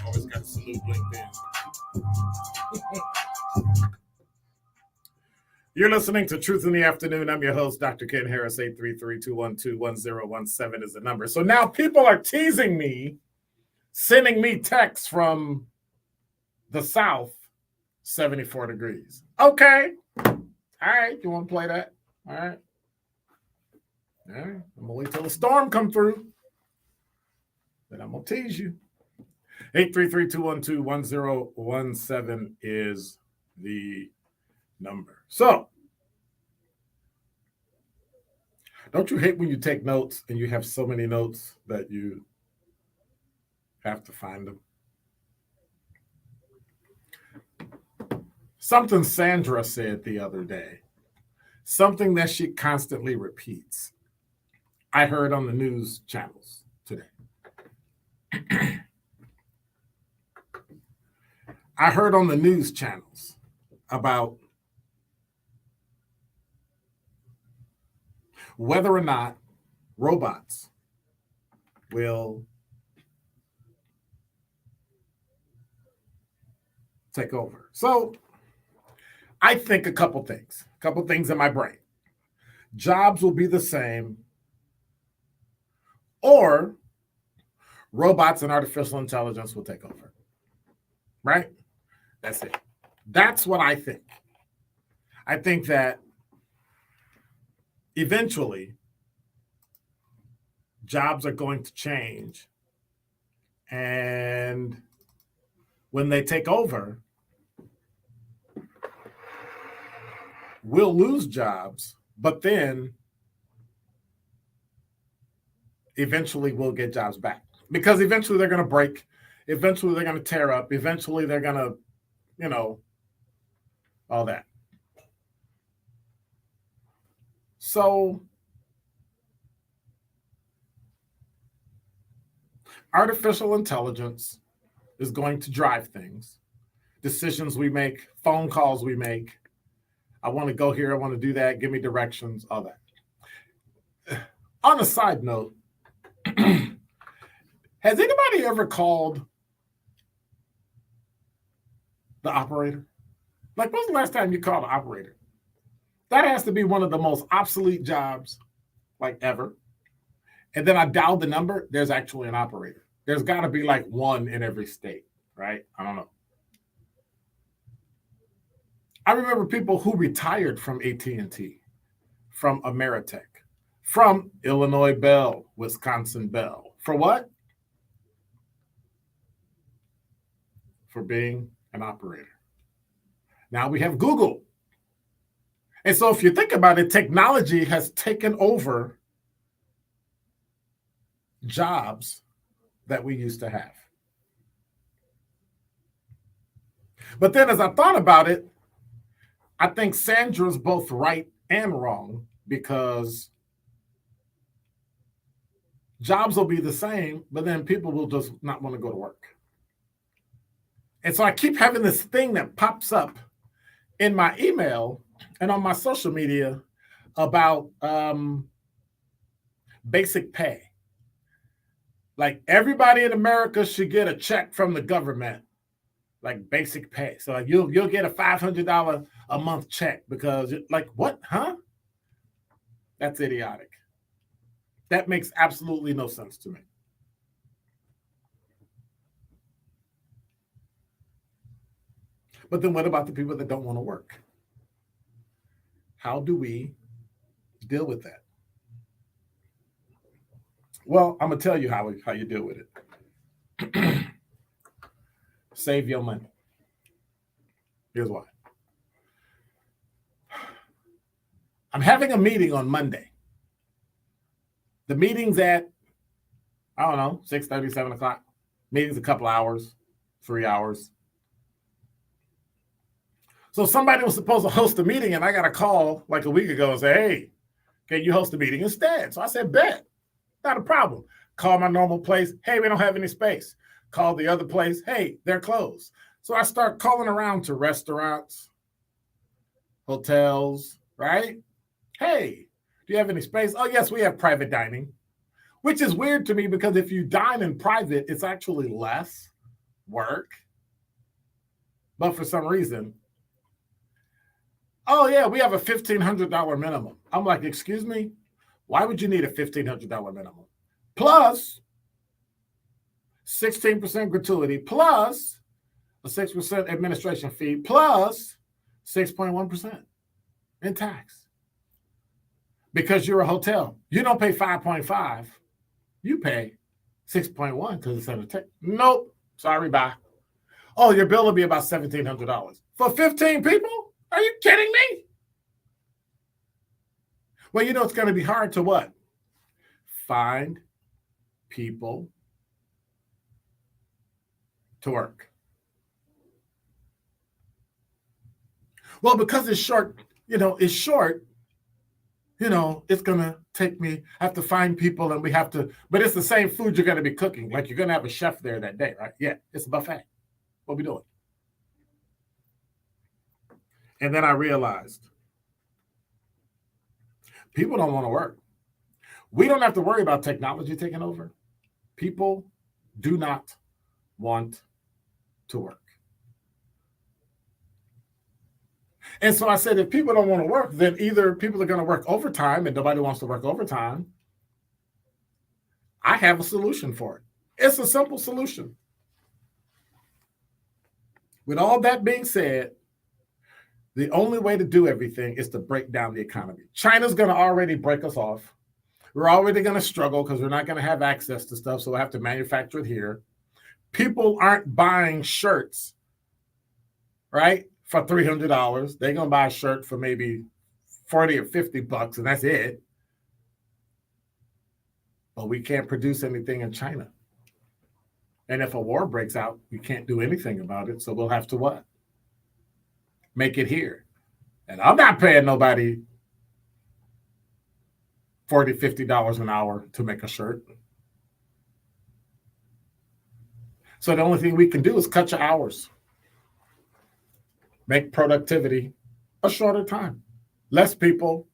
Always got a salute LinkedIn. You're listening to Truth in the Afternoon. I'm your host, Dr. Ken Harris. 833-212-1017 is the number. So now people are teasing me, sending me texts from the South, 74 degrees. Okay. All right. You want to play that? All right. All right. I'm going to wait till the storm come through. Then I'm going to tease you. 833-212-1017 is the number. So, don't you hate when you take notes and you have so many notes that you have to find them? Something Sandra said the other day, something that she constantly repeats, I heard on the news channels today. I heard on the news channels about whether or not robots will take over. So I think a couple things in my brain. Jobs will be the same, or robots and artificial intelligence will take over. Right? That's it. That's what I think. I think that eventually jobs are going to change. And when they take over, we'll lose jobs, but then eventually we'll get jobs back. Because eventually they're going to break. Eventually they're going to tear up. Eventually they're going to, all that. So artificial intelligence is going to drive things, decisions we make, phone calls we make. I want to go here. I want to do that. Give me directions, all that. On a side note, has anybody ever called the operator? Like, when's the last time you called an operator? That has to be one of the most obsolete jobs, like, ever. And then I dialed the number. There's actually an operator. There's got to be like one in every state, right? I don't know. I remember people who retired from AT&T, from Ameritech, from Illinois Bell, Wisconsin Bell. For what? For being an operator. Now we have Google. And so if you think about it, technology has taken over jobs that we used to have. But then as I thought about it, I think Sandra's both right and wrong, because jobs will be the same, but then people will just not want to go to work. And so I keep having this thing that pops up in my email and on my social media about basic pay. Like, everybody in America should get a check from the government, like basic pay. So like you'll get a $500 a month check because, like, what? Huh? That's idiotic. That makes absolutely no sense to me. But then what about the people that don't want to work? How do we deal with that? Well, I'm going to tell you how you deal with it. Save your money. Here's why. I'm having a meeting on Monday. The meeting's at, 6:30, 7 o'clock. Meeting's a couple hours, 3 hours. So somebody was supposed to host a meeting, and I got a call like a week ago and say, hey, can you host a meeting instead? So I said, bet. Not a problem. Call my normal place. Hey, we don't have any space. Call the other place. Hey, they're closed. So I start calling around to restaurants, hotels, right? Hey, Do you have any space? Oh, yes, we have private dining, which is weird to me because if you dine in private, it's actually less work. But for some reason, oh, yeah, we have a $1,500 minimum. I'm like, excuse me? Why would you need a $1,500 minimum? Plus 16% gratuity, plus a 6% administration fee, plus 6.1% in tax. Because you're a hotel. You don't pay 5.5. You pay 6.1 because it's under tax. Nope. Sorry, bye. Oh, your bill will be about $1,700. For 15 people? Are you kidding me? Well, you know, it's going to be hard to what? Find people to work. Well, because it's short, it's short, it's going to take me, I have to find people and we have to, but it's the same food you're going to be cooking. Like you're going to have a chef there that day, right? Yeah, it's a buffet. What we doing? And then I realized people don't want to work. We don't have to worry about technology taking over. People do not want to work. And so I said, if people don't want to work, then either people are going to work overtime and nobody wants to work overtime. I have a solution for it. It's a simple solution. With all that being said, the only way to do everything is to break down the economy. China's going to already break us off. We're already going to struggle because we're not going to have access to stuff, so we'll have to manufacture it here. People aren't buying shirts, right, for $300. They're going to buy a shirt for maybe $40 or $50, and that's it. But we can't produce anything in China. And if a war breaks out, we can't do anything about it, so we'll have to what? Make it here. And I'm not paying nobody $40, $50 an hour to make a shirt. So the only thing we can do is cut your hours. Make productivity a shorter time. Less people,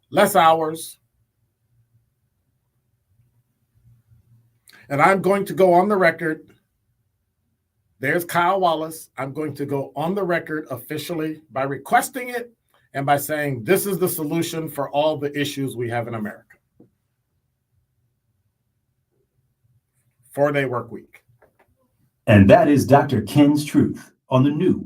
less hours. And I'm going to go on the record. There's Kyle Wallace. I'm going to go on the record officially by requesting it and by saying this is the solution for all the issues we have in America. 4-day work week. And that is Dr. Ken's Truth on the new